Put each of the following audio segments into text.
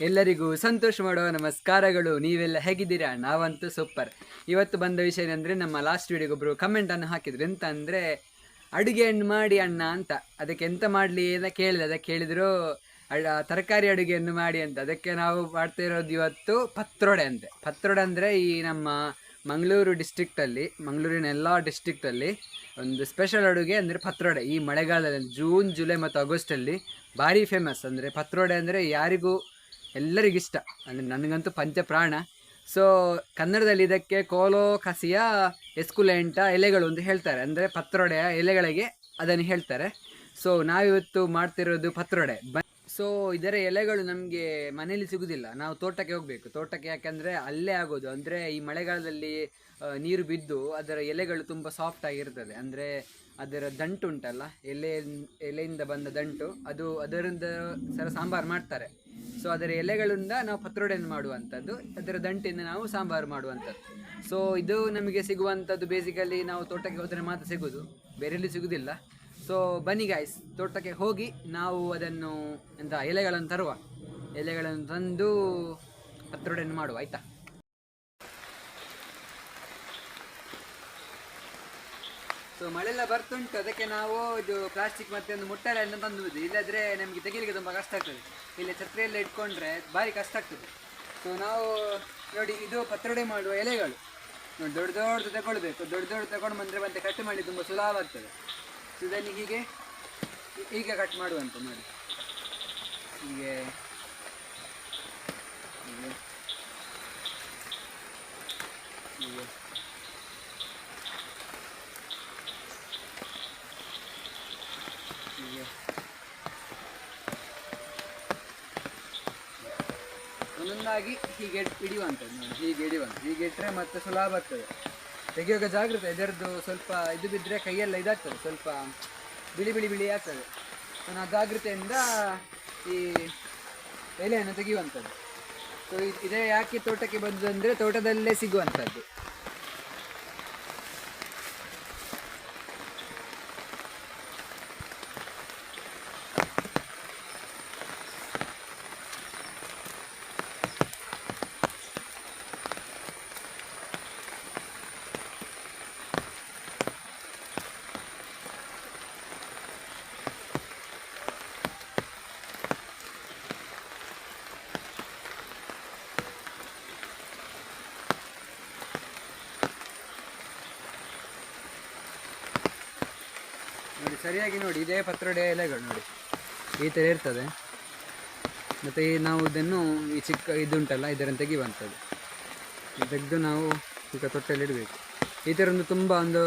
ಎಲ್ಲರಿಗೂ ಸಂತೋಷ ಮಾಡುವ ನಮಸ್ಕಾರಗಳು. ನೀವೆಲ್ಲ ಹೇಗಿದ್ದೀರಾ? ನಾವಂತೂ ಸೂಪರ್. ಇವತ್ತು ಬಂದ ವಿಷಯ ಏನಂದರೆ, ನಮ್ಮ ಲಾಸ್ಟ್ ವಿಡಿಯೋಗೊಬ್ಬರು ಕಮೆಂಟನ್ನು ಹಾಕಿದ್ರು. ಎಂತ ಅಂದರೆ, ಅಡುಗೆಯನ್ನು ಮಾಡಿ ಅಣ್ಣ ಅಂತ. ಅದಕ್ಕೆ ಎಂತ ಮಾಡಲಿ ಅಂತ ಕೇಳಿದೆ. ಅದಕ್ಕೆ ಹೇಳಿದರು ತರಕಾರಿ ಅಡುಗೆಯನ್ನು ಮಾಡಿ ಅಂತ. ಅದಕ್ಕೆ ನಾವು ಮಾಡ್ತಾ ಇರೋದು ಇವತ್ತು ಪತ್ರೊಡೆ ಅಂತೆ. ಪತ್ರೊಡೆ ಅಂದರೆ ಈ ನಮ್ಮ ಮಂಗಳೂರು ಡಿಸ್ಟ್ರಿಕ್ಟಲ್ಲಿ, ಮಂಗಳೂರಿನ ಎಲ್ಲ ಡಿಸ್ಟ್ರಿಕ್ಟಲ್ಲಿ ಒಂದು ಸ್ಪೆಷಲ್ ಅಡುಗೆ ಅಂದರೆ ಪತ್ರೊಡೆ. ಈ ಮಳೆಗಾಲದಲ್ಲಿ ಜೂನ್, ಜುಲೈ ಮತ್ತು ಆಗಸ್ಟಲ್ಲಿ ಭಾರಿ ಫೇಮಸ್. ಅಂದರೆ ಪತ್ರೊಡೆ ಅಂದರೆ ಯಾರಿಗೂ ಎಲ್ಲರಿಗಿಷ್ಟ, ಅಂದರೆ ನನಗಂತೂ ಪಂಚಪ್ರಾಣ. ಸೊ ಕನ್ನಡದಲ್ಲಿ ಇದಕ್ಕೆ ಕೋಲೋ ಕಸಿಯ ಎಸ್ಕುಲೆಂಟ ಎಲೆಗಳು ಅಂತ ಹೇಳ್ತಾರೆ. ಅಂದರೆ ಪತ್ರೊಡೆಯ ಎಲೆಗಳಿಗೆ ಅದನ್ನು ಹೇಳ್ತಾರೆ. ಸೊ ನಾವಿವತ್ತು ಮಾಡ್ತಿರೋದು ಪತ್ರೊಡೆ. ಸೊ ಇದರ ಎಲೆಗಳು ನಮಗೆ ಮನೆಯಲ್ಲಿ ಸಿಗುವುದಿಲ್ಲ, ನಾವು ತೋಟಕ್ಕೆ ಹೋಗಬೇಕು. ತೋಟಕ್ಕೆ ಯಾಕೆಂದರೆ ಅಲ್ಲೇ ಆಗೋದು. ಅಂದರೆ ಈ ಮಳೆಗಾಲದಲ್ಲಿ ನೀರು ಬಿದ್ದು ಅದರ ಎಲೆಗಳು ತುಂಬ ಸಾಫ್ಟ್ ಆಗಿರ್ತದೆ. ಅಂದರೆ ಅದರ ದಂಟು ಉಂಟಲ್ಲ, ಎಲೆಯಿಂದ ಬಂದ ದಂಟು, ಅದರಿಂದ ಸಾಂಬಾರು ಮಾಡ್ತಾರೆ. ಸೊ ಅದರ ಎಲೆಗಳಿಂದ ನಾವು ಪತ್ರೊಡೆಯನ್ನು ಮಾಡುವಂಥದ್ದು, ಅದರ ದಂಟಿಂದ ನಾವು ಸಾಂಬಾರು ಮಾಡುವಂಥದ್ದು. ಸೊ ಇದು ನಮಗೆ ಸಿಗುವಂಥದ್ದು ಬೇಸಿಕಲಿ ನಾವು ತೋಟಕ್ಕೆ ಹೋದರೆ ಮಾತ್ರ ಸಿಗೋದು, ಬೇರೆಯಲ್ಲಿ ಸಿಗೋದಿಲ್ಲ. ಸೊ ಬನ್ನಿ ಗಾಯ್ಸ್, ತೋಟಕ್ಕೆ ಹೋಗಿ ನಾವು ಅದನ್ನು ಎಲೆಗಳನ್ನು ತರುವ, ಎಲೆಗಳನ್ನು ತಂದು ಪತ್ರೊಡೆಯನ್ನು ಮಾಡುವ, ಆಯಿತಾ? ಸೊ ಮಳೆಲ್ಲ ಬರ್ತುಂಟು, ಅದಕ್ಕೆ ನಾವು ಇದು ಪ್ಲಾಸ್ಟಿಕ್ ಮತ್ತೆ ಒಂದು ಮುಟ್ಟೆಲೆಯನ್ನು ತಂದುವುದು. ಇಲ್ಲದ್ರೆ ನಮಗೆ ತೆಗಿಲಿಕ್ಕೆ ತುಂಬ ಕಷ್ಟ ಆಗ್ತದೆ. ಇಲ್ಲಿ ಛತ್ರಿಯೆಲ್ಲ ಇಟ್ಕೊಂಡ್ರೆ ಭಾರಿ ಕಷ್ಟ ಆಗ್ತದೆ. ಸೊ ನಾವು ನೋಡಿ, ಇದು ಪತ್ರೊಡೆ ಮಾಡುವ ಎಲೆಗಳು ನೋಡಿ, ದೊಡ್ಡ ದೊಡ್ಡದು ತಗೊಳ್ಬೇಕು. ದೊಡ್ಡ ದೊಡ್ಡ ತಗೊಂಡು ಬಂದರೆ ಮತ್ತೆ ಕಟ್ ಮಾಡಿ ತುಂಬ ಸುಲಭ ಆಗ್ತದೆ. ಸೊ ಇದನ್ನು ಹೀಗೆ ಕಟ್ ಮಾಡುವಂತ ನೋಡಿ, ಹೀಗೆ ಹೀಗೆ ಹೀಗೆ ಒಂದೊಂದಾಗಿ ಹೀಗೆ ಹಿಡಿಯುವಂಥದ್ದು ನೋಡಿ, ಹೀಗೆ ಇಟ್ಟರೆ ಮತ್ತೆ ಸುಲಭ ಆಗ್ತದೆ ತೆಗೆಯುವಾಗ. ಜಾಗ್ರತೆ, ಇದರದ್ದು ಸ್ವಲ್ಪ ಇದು ಬಿದ್ದರೆ ಕೈಯೆಲ್ಲ ಇದಾಗ್ತದೆ, ಸ್ವಲ್ಪ ಬಿಳಿ ಆಗ್ತದೆ. ನಾವು ಜಾಗ್ರತೆಯಿಂದ ಈ ಎಲೆಯನ್ನು ತೆಗೆಯುವಂಥದ್ದು. ಸೊ ಇದೇ ಯಾಕೆ ತೋಟಕ್ಕೆ ಬಂದು ಅಂದರೆ, ತೋಟದಲ್ಲೇ ಸಿಗುವಂಥದ್ದು. ನೋಡಿ ಸರಿಯಾಗಿ ನೋಡಿ, ಇದೇ ಪತ್ರೊಡೆ ಎಲೆಗಳು ನೋಡಿ, ಈ ಥರ ಇರ್ತದೆ. ಮತ್ತು ನಾವು ಇದನ್ನು ಈ ಚಿಕ್ಕ ಇದುಂಟಲ್ಲ, ಇದನ್ನು ತೆಗೆಯುವಂಥದ್ದು. ತೆಗೆದು ನಾವು ಈಗ ತೊಟ್ಟೆಯಲ್ಲಿ ಇಡಬೇಕು. ಈ ಥರ ತುಂಬ ಒಂದು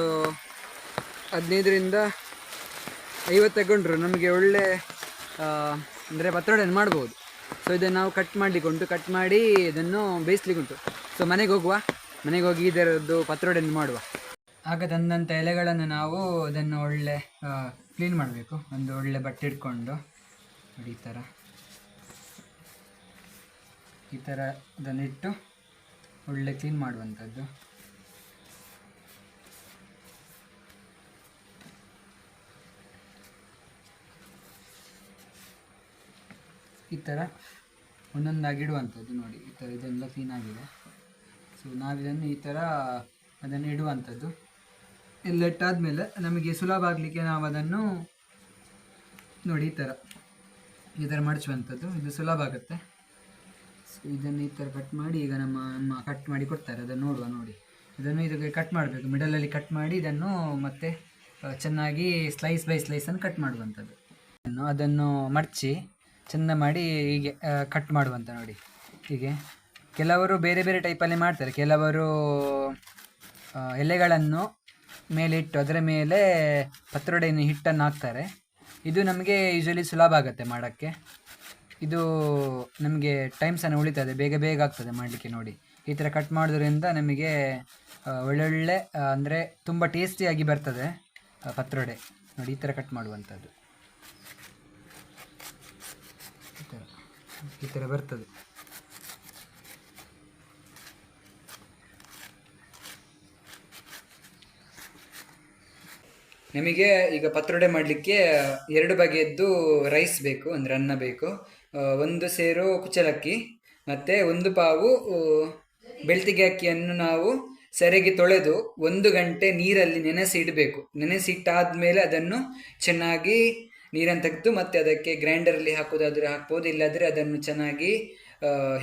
15ರಿಂದ 50 ತಗೊಂಡ್ರು ನಮಗೆ ಒಳ್ಳೆ ಅಂದರೆ ಪತ್ರೊಡೆಯನ್ನು ಮಾಡ್ಬೋದು. ಸೊ ಇದನ್ನು ನಾವು ಕಟ್ ಮಾಡಿ ಇದನ್ನು ಬೇಯಿಸ್ಲಿಕ್ಕೆ ಉಂಟು. ಸೊ ಮನೆಗೆ ಹೋಗಿ ಇದರದ್ದು ಪತ್ರೊಡೆಯನ್ನು ಮಾಡುವ. ಆಗ ತಂದಂಥ ಎಲೆಗಳನ್ನು ನಾವು ಅದನ್ನು ಒಳ್ಳೆ ಕ್ಲೀನ್ ಮಾಡಬೇಕು. ಒಂದು ಒಳ್ಳೆ ಬಟ್ಟೆ ಇಟ್ಕೊಂಡು ನೋಡಿ, ಈ ಥರ ಅದನ್ನಿಟ್ಟು ಒಳ್ಳೆ ಕ್ಲೀನ್ ಮಾಡುವಂಥದ್ದು. ಈ ಥರ ಒಂದೊಂದಾಗಿ ಇಡುವಂಥದ್ದು ನೋಡಿ, ಈ ಥರ ಇದೆಲ್ಲ ಕ್ಲೀನ್ ಆಗಿದೆ. ಸೊ ನಾವಿದನ್ನು ಈ ಥರ ಅದನ್ನು ಇಡುವಂಥದ್ದು. ಎಲ್ಲ ಇಟ್ಟಾದಮೇಲೆ ನಮಗೆ ಸುಲಭ ಆಗಲಿಕ್ಕೆ ನಾವು ಅದನ್ನು ನೋಡಿ ಈ ಥರ ಮಡಚುವಂಥದ್ದು. ಇದು ಸುಲಭ ಆಗುತ್ತೆ. ಸೊ ಇದನ್ನು ಈ ಥರ ಕಟ್ ಮಾಡಿ, ಈಗ ನಮ್ಮ ಕಟ್ ಮಾಡಿ ಕೊಡ್ತಾರೆ, ಅದನ್ನು ನೋಡುವ. ನೋಡಿ, ಇದನ್ನು ಇದಕ್ಕೆ ಕಟ್ ಮಾಡಬೇಕು, ಮಿಡಲಲ್ಲಿ ಕಟ್ ಮಾಡಿ ಇದನ್ನು ಮತ್ತೆ ಚೆನ್ನಾಗಿ ಸ್ಲೈಸ್ ಬೈ ಸ್ಲೈಸನ್ನು ಕಟ್ ಮಾಡುವಂಥದ್ದು. ಅದನ್ನು ಮಡಚಿ ಚೆಂದ ಮಾಡಿ ಹೀಗೆ ಕಟ್ ಮಾಡುವಂಥ ನೋಡಿ. ಹೀಗೆ ಕೆಲವರು ಬೇರೆ ಬೇರೆ ಟೈಪಲ್ಲಿ ಮಾಡ್ತಾರೆ. ಕೆಲವರು ಎಲೆಗಳನ್ನು ಮೇಲೆ ಇಟ್ಟು ಅದರ ಮೇಲೆ ಪತ್ರೊಡೆಯನ್ನು ಹಿಟ್ಟನ್ನು ಹಾಕ್ತಾರೆ. ಇದು ನಮಗೆ ಯೂಶ್ವಲಿ ಸುಲಭ ಆಗುತ್ತೆ ಮಾಡೋಕ್ಕೆ. ಇದು ನಮಗೆ ಟೈಮ್ ಸಹ ಉಳಿತದೆ, ಬೇಗ ಆಗ್ತದೆ ಮಾಡಲಿಕ್ಕೆ. ನೋಡಿ, ಈ ಥರ ಕಟ್ ಮಾಡೋದ್ರಿಂದ ನಮಗೆ ಒಳ್ಳೊಳ್ಳೆ ಅಂದರೆ ತುಂಬ ಟೇಸ್ಟಿಯಾಗಿ ಬರ್ತದೆ ಪತ್ರೊಡೆ. ನೋಡಿ, ಈ ಥರ ಕಟ್ ಮಾಡುವಂಥದ್ದು. ಈ ಥರ ಬರ್ತದೆ. ನಿಮಗೆ ಈಗ ಪತ್ರೊಡೆ ಮಾಡಲಿಕ್ಕೆ 2 ಬಗೆಯದ್ದು ರೈಸ್ ಬೇಕು, ಅಂದರೆ ಅನ್ನ ಬೇಕು. ಒಂದು ಸೇರು ಕುಚ್ಚಲಕ್ಕಿ ಮತ್ತು ಒಂದು ಪಾವು ಬೆಳ್ತಿಗೆ ಅಕ್ಕಿಯನ್ನು ನಾವು ಸರಿಗೆ ತೊಳೆದು 1 ಗಂಟೆ ನೀರಲ್ಲಿ ನೆನೆಸಿ ಇಡಬೇಕು. ನೆನೆಸಿಟ್ಟಾದ್ಮೇಲೆ ಅದನ್ನು ಚೆನ್ನಾಗಿ ನೀರನ್ನು ತೆಗೆದು ಮತ್ತೆ ಅದಕ್ಕೆ ಗ್ರೈಂಡರಲ್ಲಿ ಹಾಕೋದಾದರೆ ಹಾಕ್ಬೋದು, ಇಲ್ಲಾದರೆ ಅದನ್ನು ಚೆನ್ನಾಗಿ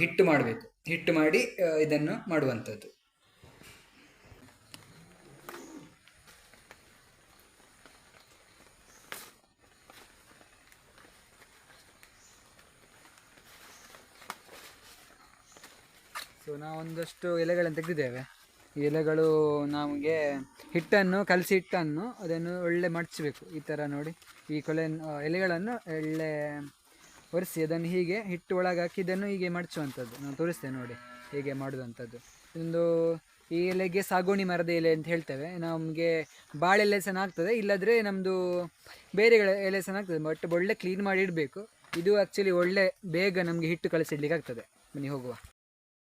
ಹಿಟ್ಟು ಮಾಡಬೇಕು. ಹಿಟ್ಟು ಮಾಡಿ ಇದನ್ನು ಮಾಡುವಂಥದ್ದು. ಸೊ ನಾವೊಂದಷ್ಟು ಎಲೆಗಳನ್ನು ತೆಗೆದಿದ್ದೇವೆ. ಈ ಎಲೆಗಳು ನಮಗೆ ಹಿಟ್ಟನ್ನು ಕಲಸಿ ಹಿಟ್ಟನ್ನು ಅದನ್ನು ಒಳ್ಳೆ ಮಡಚಬೇಕು. ಈ ಥರ ನೋಡಿ, ಈ ಎಲೆಗಳನ್ನು ಒಳ್ಳೆ ಒರೆಸಿ ಅದನ್ನು ಹೀಗೆ ಹಿಟ್ಟು ಒಳಗೆ ಹಾಕಿ ಇದನ್ನು ಹೀಗೆ ಮಡಚುವಂಥದ್ದು. ನಾನು ತೋರಿಸ್ತೇನೆ ನೋಡಿ ಹೀಗೆ ಮಾಡೋದಂಥದ್ದು. ಒಂದು ಈ ಎಲೆಗೆ ಸಾಗೋಣಿ ಮರದ ಎಲೆ ಅಂತ ಹೇಳ್ತೇವೆ. ನಮಗೆ ಬಾಳೆ ಎಲೆ ಸಹ ಆಗ್ತದೆ, ಇಲ್ಲದ್ರೆ ನಮ್ಮದು ಬೇರೆ ಎಲೆ ಸಹ ಆಗ್ತದೆ. ಬಟ್ ಒಳ್ಳೆ ಕ್ಲೀನ್ ಮಾಡಿ ಇಡಬೇಕು. ಇದು ಆ್ಯಕ್ಚುಲಿ ಒಳ್ಳೆ ಬೇಗ ನಮಗೆ ಹಿಟ್ಟು ಕಲಸಿಡ್ಲಿಕ್ಕೆ ಆಗ್ತದೆ. ಬನ್ನಿ ಹೋಗುವ.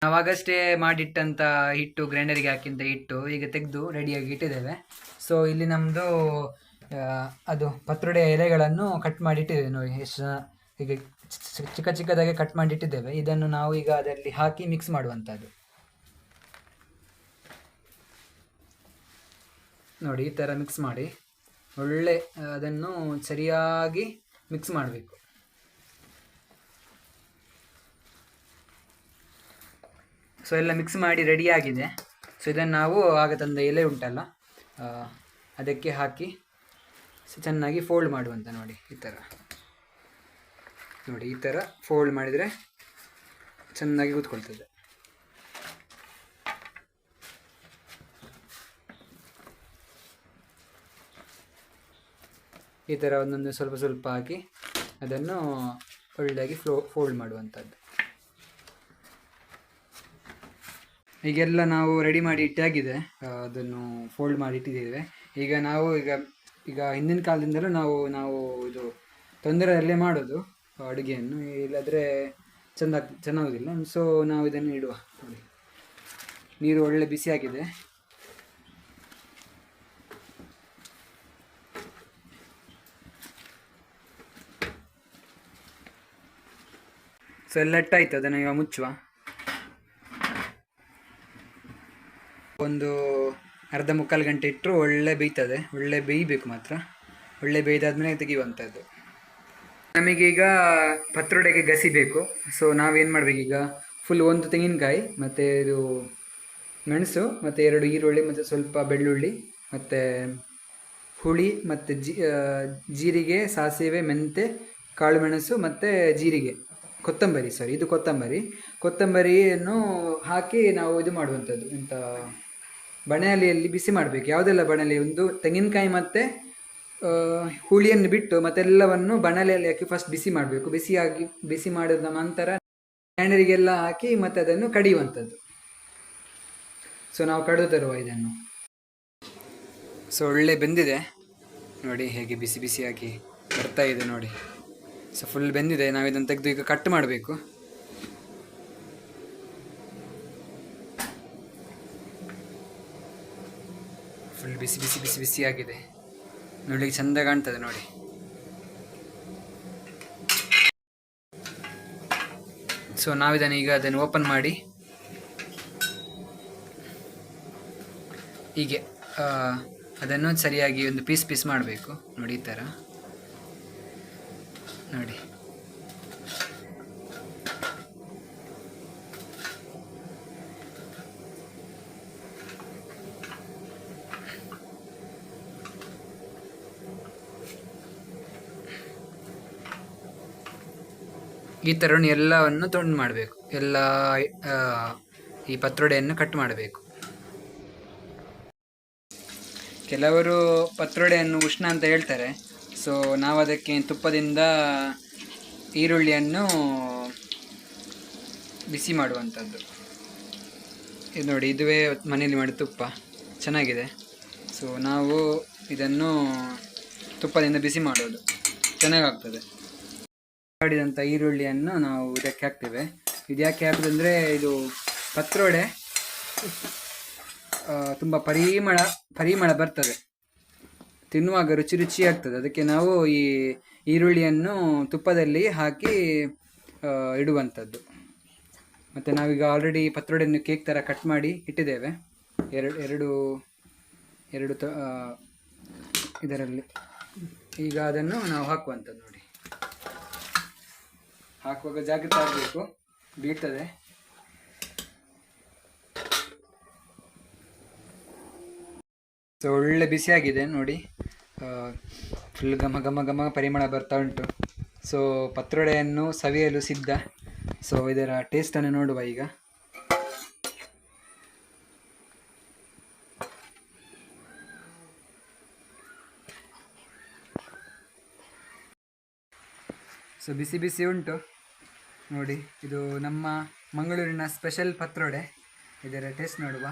ನಾವಾಗಷ್ಟೇ ಮಾಡಿಟ್ಟಂಥ ಹಿಟ್ಟು, ಗ್ರೈಂಡರಿಗೆ ಹಾಕಿಂತ ಹಿಟ್ಟು ಈಗ ತೆಗೆದು ರೆಡಿಯಾಗಿ ಇಟ್ಟಿದ್ದೇವೆ. ಸೊ ಇಲ್ಲಿ ನಮ್ಮದು ಅದು ಪತ್ರೊಡೆ ಎಲೆಗಳನ್ನು ಕಟ್ ಮಾಡಿ ಇಟ್ಟಿದ್ದೇವೆ ನೋಡಿ. ಎಷ್ಟು ಹೀಗೆ ಚಿಕ್ಕ ಚಿಕ್ಕದಾಗಿ ಕಟ್ ಮಾಡಿ ಇಟ್ಟಿದ್ದೇವೆ. ಇದನ್ನು ನಾವು ಈಗ ಅದರಲ್ಲಿ ಹಾಕಿ ಮಿಕ್ಸ್ ಮಾಡುವಂಥದ್ದು ನೋಡಿ. ಈ ಥರ ಮಿಕ್ಸ್ ಮಾಡಿ ಒಳ್ಳೆ ಅದನ್ನು ಸರಿಯಾಗಿ ಮಿಕ್ಸ್ ಮಾಡಬೇಕು. ಸೊ ಎಲ್ಲ ಮಿಕ್ಸ್ ಮಾಡಿ ರೆಡಿಯಾಗಿದೆ. ಸೊ ಇದನ್ನು ನಾವು ಆಗ ತಂದ ಎಲೆ ಉಂಟಲ್ಲ ಅದಕ್ಕೆ ಹಾಕಿ ಚೆನ್ನಾಗಿ ಫೋಲ್ಡ್ ಮಾಡುವಂಥ ನೋಡಿ. ಈ ಥರ ನೋಡಿ, ಈ ಥರ ಫೋಲ್ಡ್ ಮಾಡಿದರೆ ಚೆನ್ನಾಗಿ ಕೂತ್ಕೊಳ್ತದೆ. ಈ ಥರ ಒಂದೊಂದು ಸ್ವಲ್ಪ ಸ್ವಲ್ಪ ಹಾಕಿ ಅದನ್ನು ಒಳ್ಳೆಯಾಗಿ ಫೋಲ್ಡ್ ಮಾಡುವಂಥದ್ದು. ಈಗೆಲ್ಲ ನಾವು ರೆಡಿ ಮಾಡಿ ಇಟ್ಟಾಗಿದೆ. ಅದನ್ನು ಫೋಲ್ಡ್ ಮಾಡಿ ಇಟ್ಟಿದ್ದೇವೆ. ಈಗ ನಾವು ಈಗ ಹಿಂದಿನ ಕಾಲದಿಂದಲೂ ನಾವು ಇದು ತೊಂದರೆಯಲ್ಲೇ ಮಾಡೋದು ಅಡುಗೆಯನ್ನು, ಇಲ್ಲದ್ರೆ ಚೆನ್ನಾಗೋದಿಲ್ಲ. ಸೊ ನಾವು ಇದನ್ನು ಇಡುವ ನೋಡಿ. ನೀರು ಒಳ್ಳೆ ಬಿಸಿಯಾಗಿದೆ. ಸೊ ಎಲ್ಲ ಇಟ್ಟಾಯ್ತು. ಅದನ್ನು ಈಗ ಮುಚ್ಚುವ. ಒಂದು ಅರ್ಧ ಮುಕ್ಕಾಲು ಗಂಟೆ ಇಟ್ಟರು ಒಳ್ಳೆ ಬೇಯ್ತದೆ. ಒಳ್ಳೆ ಬೇಯಬೇಕು ಮಾತ್ರ. ಒಳ್ಳೆ ಬೇಯ್ದಾದ್ಮೇಲೆ ತೆಗೆಯುವಂಥದ್ದು. ನಮಗೀಗ ಪತ್ರೊಡೆಗೆ ಗಸಿ ಬೇಕು. ಸೊ ನಾವೇನು ಮಾಡಬೇಕೀಗ, ಫುಲ್ ಒಂದು ತೆಂಗಿನಕಾಯಿ ಮತ್ತು ಇದು ಮೆಣಸು ಮತ್ತು 2 ಈರುಳ್ಳಿ ಮತ್ತು ಸ್ವಲ್ಪ ಬೆಳ್ಳುಳ್ಳಿ ಮತ್ತು ಹುಳಿ ಮತ್ತು ಜೀರಿಗೆ, ಸಾಸಿವೆ, ಮೆಂತೆ, ಕಾಳು ಮೆಣಸು ಮತ್ತು ಜೀರಿಗೆ, ಇದು ಕೊತ್ತಂಬರಿಯನ್ನು ಹಾಕಿ ನಾವು ಇದು ಮಾಡುವಂಥದ್ದು. ಇಂಥ ಬಣೆಯಲ್ಲಿ ಬಿಸಿ ಮಾಡಬೇಕು. ಯಾವುದೆಲ್ಲ ಬಣೆಯಲ್ಲಿ, ಒಂದು ತೆಂಗಿನಕಾಯಿ ಮತ್ತು ಹುಳಿಯನ್ನು ಬಿಟ್ಟು ಮತ್ತೆಲ್ಲವನ್ನು ಬಣಲೆಯಲ್ಲಿ ಹಾಕಿ ಫಸ್ಟ್ ಬಿಸಿ ಮಾಡಬೇಕು. ಬಿಸಿ ಮಾಡಿದ ನಂತರ ಗ್ರೈಂಡರಿಗೆಲ್ಲ ಹಾಕಿ ಮತ್ತೆ ಅದನ್ನು ಕಡಿಯುವಂಥದ್ದು. ಸೊ ನಾವು ಕಡಿದು ತರುವ ಇದನ್ನು. ಸೊ ಒಳ್ಳೆ ಬೆಂದಿದೆ ನೋಡಿ, ಹೇಗೆ ಬಿಸಿ ಬಿಸಿಯಾಗಿ ಬರ್ತಾ ಇದೆ ನೋಡಿ. ಸೊ ಫುಲ್ ಬೆಂದಿದೆ. ನಾವು ಇದನ್ನು ತೆಗೆದು ಈಗ ಕಟ್ ಮಾಡಬೇಕು. ಫುಲ್ ಬಿಸಿ ಬಿಸಿ ಬಿಸಿ ಬಿಸಿಯಾಗಿದೆ. ನೋಡ್ಲಿಕ್ಕೆ ಚಂದ ಕಾಣ್ತದೆ ನೋಡಿ. ಸೊ ನಾವಿದನ್ನು ಈಗ ಅದನ್ನು ಓಪನ್ ಮಾಡಿ ಹೀಗೆ ಅದನ್ನು ಸರಿಯಾಗಿ ಒಂದು ಪೀಸ್ ಮಾಡಬೇಕು ನೋಡಿ. ಈ ಥರ ನೋಡಿ. ಈ ಥರ ಎಲ್ಲವನ್ನು ತುಂಡು ಮಾಡಬೇಕು. ಎಲ್ಲ ಈ ಪತ್ರೊಡೆಯನ್ನು ಕಟ್ ಮಾಡಬೇಕು. ಕೆಲವರು ಪತ್ರೊಡೆಯನ್ನು ಉಷ್ಣ ಅಂತ ಹೇಳ್ತಾರೆ. ಸೊ ನಾವು ಅದಕ್ಕೆ ತುಪ್ಪದಿಂದ ಈರುಳ್ಳಿಯನ್ನು ಬಿಸಿ ಮಾಡುವಂಥದ್ದು. ಇದು ನೋಡಿ, ಇದುವೇ ಮನೆಯಲ್ಲಿ ಮಾಡಿದ ತುಪ್ಪ, ಚೆನ್ನಾಗಿದೆ. ಸೊ ನಾವು ಇದನ್ನು ತುಪ್ಪದಿಂದ ಬಿಸಿ ಮಾಡೋದು, ಚೆನ್ನಾಗಾಗ್ತದೆ. ಮಾಡಿದಂಥ ಈರುಳ್ಳಿಯನ್ನು ನಾವು ಇದಕ್ಕೆ ಹಾಕ್ತೇವೆ. ಇದು ಯಾಕೆ ಹಾಕೋದಂದರೆ, ಇದು ಪತ್ರೊಡೆ ತುಂಬ ಪರಿಮಳ ಬರ್ತದೆ, ತಿನ್ನುವಾಗ ರುಚಿ ಆಗ್ತದೆ. ಅದಕ್ಕೆ ನಾವು ಈ ಈರುಳ್ಳಿಯನ್ನು ತುಪ್ಪದಲ್ಲಿ ಹಾಕಿ ಇಡುವಂಥದ್ದು. ಮತ್ತು ನಾವೀಗ ಆಲ್ರೆಡಿ ಪತ್ರೊಡೆಯನ್ನು ಕೇಕ್ ಥರ ಕಟ್ ಮಾಡಿ ಇಟ್ಟಿದ್ದೇವೆ, ಎರಡು ಇದರಲ್ಲಿ. ಈಗ ಅದನ್ನು ನಾವು ಹಾಕುವಂಥದ್ದು. ನೋಡಿ, ಹಾಕುವಾಗ ಜಾಗ್ರತೆ ಆಗಬೇಕು, ಬೀಳ್ತದೆ. ಸೊ ಒಳ್ಳೆ ಬಿಸಿಯಾಗಿದೆ ನೋಡಿ, ಫುಲ್ ಘಮ ಘಮ ಘಮ ಪರಿಮಳ ಬರ್ತಾ ಉಂಟು. ಸೊ ಪತ್ರೊಡೆಯನ್ನು ಸವಿಯಲು ಸಿದ್ಧ. ಸೊ ಇದರ ಟೇಸ್ಟನ್ನು ನೋಡುವ ಈಗ. ಸೊ ಬಿಸಿ ಬಿಸಿ ಉಂಟು ನೋಡಿ. ಇದು ನಮ್ಮ ಮಂಗಳೂರಿನ ಸ್ಪೆಷಲ್ ಪತ್ರೊಡೆ. ಇದರ ಟೇಸ್ಟ್ ನೋಡುವ.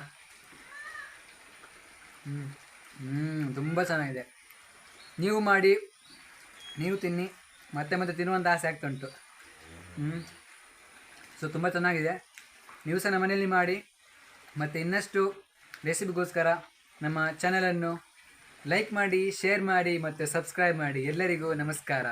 ತುಂಬ ಚೆನ್ನಾಗಿದೆ. ನೀವು ಮಾಡಿ, ನೀವು ತಿನ್ನಿ, ಮತ್ತೆ ಮತ್ತೆ ತಿನ್ನುವಂಥ ಆಸೆ ಆಗ್ತಾ ಉಂಟು. ಸೊ ತುಂಬ ಚೆನ್ನಾಗಿದೆ. ನೀವು ಸಹ ನಮ್ಮ ಮನೆಯಲ್ಲಿ ಮಾಡಿ. ಮತ್ತು ಇನ್ನಷ್ಟು ರೆಸಿಪಿಗೋಸ್ಕರ ನಮ್ಮ ಚಾನಲನ್ನು ಲೈಕ್ ಮಾಡಿ, ಶೇರ್ ಮಾಡಿ ಮತ್ತು ಸಬ್ಸ್ಕ್ರೈಬ್ ಮಾಡಿ. ಎಲ್ಲರಿಗೂ ನಮಸ್ಕಾರ.